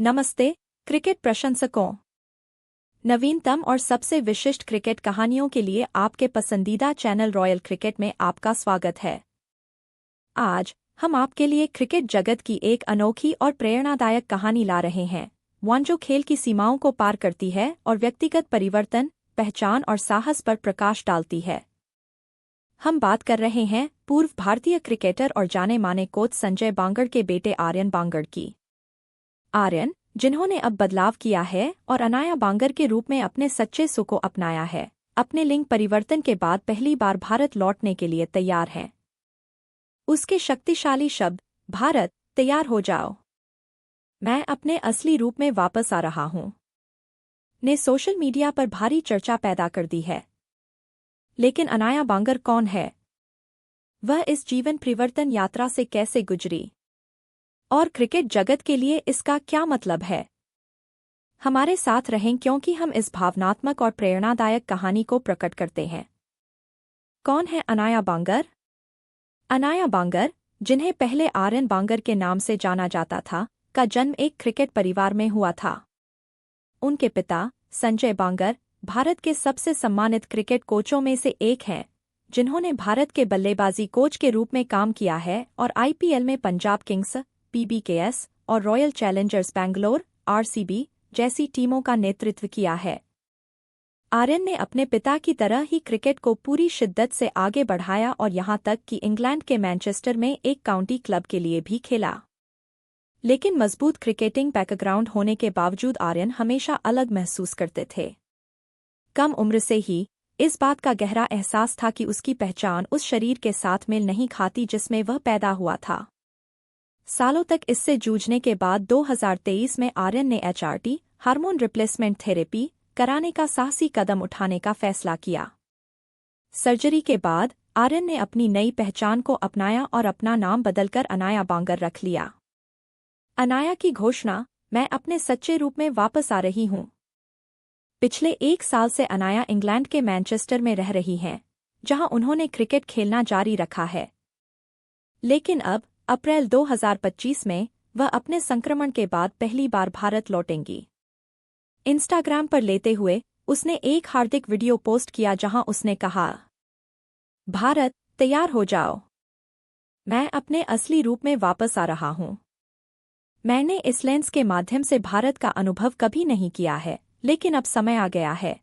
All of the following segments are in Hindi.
नमस्ते क्रिकेट प्रशंसकों। नवीनतम और सबसे विशिष्ट क्रिकेट कहानियों के लिए आपके पसंदीदा चैनल रॉयल क्रिकेट में आपका स्वागत है। आज हम आपके लिए क्रिकेट जगत की एक अनोखी और प्रेरणादायक कहानी ला रहे हैं, वन जो खेल की सीमाओं को पार करती है और व्यक्तिगत परिवर्तन, पहचान और साहस पर प्रकाश डालती है। हम बात कर रहे हैं पूर्व भारतीय क्रिकेटर और जाने माने कोच संजय बांगड़ के बेटे आर्यन बांगड़ की। आर्यन, जिन्होंने अब बदलाव किया है और अनाया बांगर के रूप में अपने सच्चे सुख को अपनाया है, अपने लिंग परिवर्तन के बाद पहली बार भारत लौटने के लिए तैयार हैं। उसके शक्तिशाली शब्द, भारत तैयार हो जाओ, मैं अपने असली रूप में वापस आ रहा हूं, ने सोशल मीडिया पर भारी चर्चा पैदा कर दी है। लेकिन अनाया बांगर कौन है? वह इस जीवन परिवर्तन यात्रा से कैसे गुजरी और क्रिकेट जगत के लिए इसका क्या मतलब है? हमारे साथ रहें क्योंकि हम इस भावनात्मक और प्रेरणादायक कहानी को प्रकट करते हैं। कौन है अनाया बांगर? अनाया बांगर, जिन्हें पहले आर्यन बांगर के नाम से जाना जाता था, का जन्म एक क्रिकेट परिवार में हुआ था। उनके पिता संजय बांगर भारत के सबसे सम्मानित क्रिकेट कोचों में से एक हैं, जिन्होंने भारत के बल्लेबाजी कोच के रूप में काम किया है और आईपीएल में पंजाब किंग्स, पीबीकेएस और रॉयल चैलेंजर्स बैंगलोर (आरसीबी) जैसी टीमों का नेतृत्व किया है। आर्यन ने अपने पिता की तरह ही क्रिकेट को पूरी शिद्दत से आगे बढ़ाया और यहां तक कि इंग्लैंड के मैनचेस्टर में एक काउंटी क्लब के लिए भी खेला। लेकिन मजबूत क्रिकेटिंग बैकग्राउंड होने के बावजूद आर्यन हमेशा अलग महसूस करते थे। कम उम्र से ही इस बात का गहरा एहसास था कि उसकी पहचान उस शरीर के साथ मेल नहीं खाती जिसमें वह पैदा हुआ था। सालों तक इससे जूझने के बाद 2023 में आर्यन ने एचआरटी हार्मोन रिप्लेसमेंट थेरेपी कराने का साहसी कदम उठाने का फैसला किया। सर्जरी के बाद आर्यन ने अपनी नई पहचान को अपनाया और अपना नाम बदलकर अनाया बांगर रख लिया। अनाया की घोषणा, मैं अपने सच्चे रूप में वापस आ रही हूं। पिछले एक साल से अनाया इंग्लैंड के मैनचेस्टर में रह रही हैं, जहां उन्होंने क्रिकेट खेलना जारी रखा है। लेकिन अब अप्रैल 2025 में वह अपने संक्रमण के बाद पहली बार भारत लौटेंगी। इंस्टाग्राम पर लेते हुए उसने एक हार्दिक वीडियो पोस्ट किया जहां उसने कहा, भारत तैयार हो जाओ, मैं अपने असली रूप में वापस आ रहा हूं। मैंने इस लेंस के माध्यम से भारत का अनुभव कभी नहीं किया है, लेकिन अब समय आ गया है।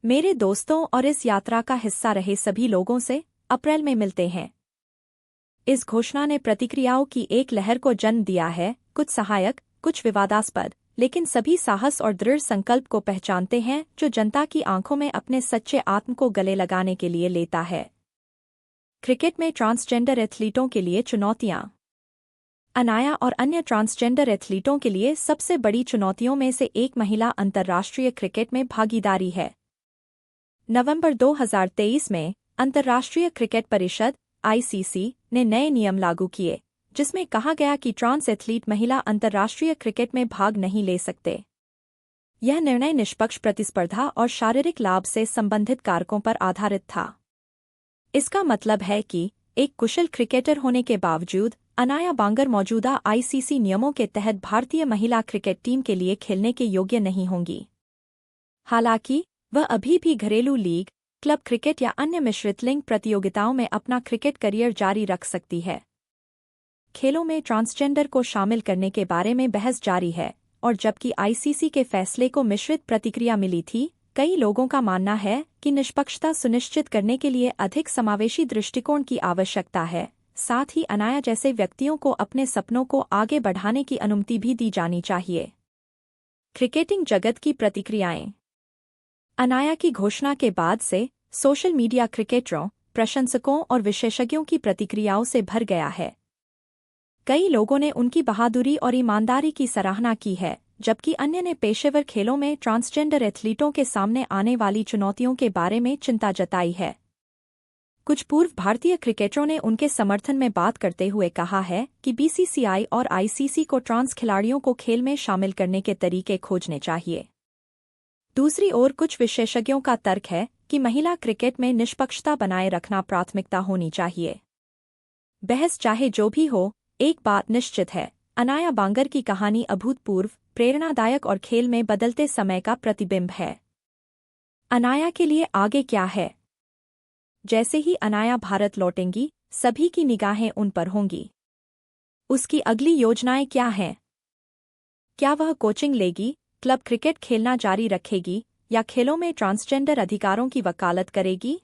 मेरे दोस्तों और इस यात्रा का हिस्सा रहे सभी लोगों से अप्रैल में मिलते हैं। इस घोषणा ने प्रतिक्रियाओं की एक लहर को जन्म दिया है, कुछ सहायक, कुछ विवादास्पद, लेकिन सभी साहस और दृढ़ संकल्प को पहचानते हैं जो जनता की आंखों में अपने सच्चे आत्म को गले लगाने के लिए लेता है। क्रिकेट में ट्रांसजेंडर एथलीटों के लिए चुनौतियां। अनाया और अन्य ट्रांसजेंडर एथलीटों के लिए सबसे बड़ी चुनौतियों में से एक महिला अंतर्राष्ट्रीय क्रिकेट में भागीदारी है। नवंबर 2023 में अंतर्राष्ट्रीय क्रिकेट परिषद (आईसीसी) ने नए नियम लागू किए, जिसमें कहा गया कि ट्रांस एथलीट महिला अंतर्राष्ट्रीय क्रिकेट में भाग नहीं ले सकते। यह निर्णय निष्पक्ष प्रतिस्पर्धा और शारीरिक लाभ से संबंधित कारकों पर आधारित था। इसका मतलब है कि एक कुशल क्रिकेटर होने के बावजूद अनाया बांगर मौजूदा आईसीसी नियमों के तहत भारतीय महिला क्रिकेट टीम के लिए खेलने के योग्य नहीं होंगी। हालांकि वह अभी भी घरेलू लीग, क्लब क्रिकेट या अन्य मिश्रित लिंग प्रतियोगिताओं में अपना क्रिकेट करियर जारी रख सकती है। खेलों में ट्रांसजेंडर को शामिल करने के बारे में बहस जारी है, और जबकि आईसीसी के फैसले को मिश्रित प्रतिक्रिया मिली थी, कई लोगों का मानना है कि निष्पक्षता सुनिश्चित करने के लिए अधिक समावेशी दृष्टिकोण की आवश्यकता है। साथ ही अनाया जैसे व्यक्तियों को अपने सपनों को आगे बढ़ाने की अनुमति भी दी जानी चाहिए। क्रिकेटिंग जगत की प्रतिक्रियाएं। अनाया की घोषणा के बाद से सोशल मीडिया क्रिकेटरों, प्रशंसकों और विशेषज्ञों की प्रतिक्रियाओं से भर गया है। कई लोगों ने उनकी बहादुरी और ईमानदारी की सराहना की है, जबकि अन्य ने पेशेवर खेलों में ट्रांसजेंडर एथलीटों के सामने आने वाली चुनौतियों के बारे में चिंता जताई है। कुछ पूर्व भारतीय क्रिकेटरों ने उनके समर्थन में बात करते हुए कहा है कि बीसीसीआई और आईसीसी को ट्रांस खिलाड़ियों को खेल में शामिल करने के तरीके खोजने चाहिए। दूसरी ओर कुछ विशेषज्ञों का तर्क है कि महिला क्रिकेट में निष्पक्षता बनाए रखना प्राथमिकता होनी चाहिए। बहस चाहे जो भी हो, एक बात निश्चित है, अनाया बांगर की कहानी अभूतपूर्व, प्रेरणादायक और खेल में बदलते समय का प्रतिबिंब है। अनाया के लिए आगे क्या है? जैसे ही अनाया भारत लौटेंगी, सभी की निगाहें उन पर होंगी। उसकी अगली योजनाएं क्या हैं? क्या वह कोचिंग लेगी, क्लब क्रिकेट खेलना जारी रखेगी या खेलों में ट्रांसजेंडर अधिकारों की वकालत करेगी?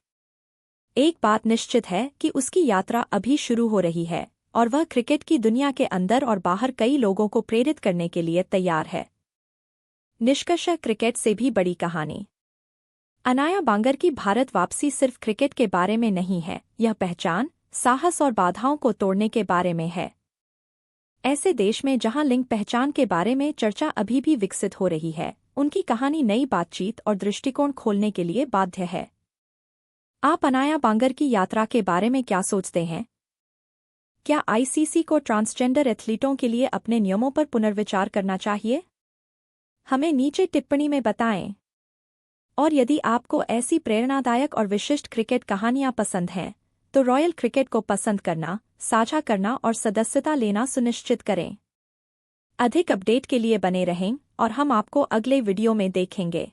एक बात निश्चित है कि उसकी यात्रा अभी शुरू हो रही है और वह क्रिकेट की दुनिया के अंदर और बाहर कई लोगों को प्रेरित करने के लिए तैयार है। निष्कर्ष, क्रिकेट से भी बड़ी कहानी। अनाया बांगर की भारत वापसी सिर्फ क्रिकेट के बारे में नहीं है, यह पहचान, साहस और बाधाओं को तोड़ने के बारे में है। ऐसे देश में जहां लिंग पहचान के बारे में चर्चा अभी भी विकसित हो रही है, उनकी कहानी नई बातचीत और दृष्टिकोण खोलने के लिए बाध्य है। आप अनाया बांगर की यात्रा के बारे में क्या सोचते हैं? क्या आईसीसी को ट्रांसजेंडर एथलीटों के लिए अपने नियमों पर पुनर्विचार करना चाहिए? हमें नीचे टिप्पणी में बताएं। और यदि आपको ऐसी प्रेरणादायक और विशिष्ट क्रिकेट कहानियां पसंद हैं, तो रॉयल क्रिकेट को पसंद करना, साझा करना और सदस्यता लेना सुनिश्चित करें। अधिक अपडेट के लिए बने रहें और हम आपको अगले वीडियो में देखेंगे।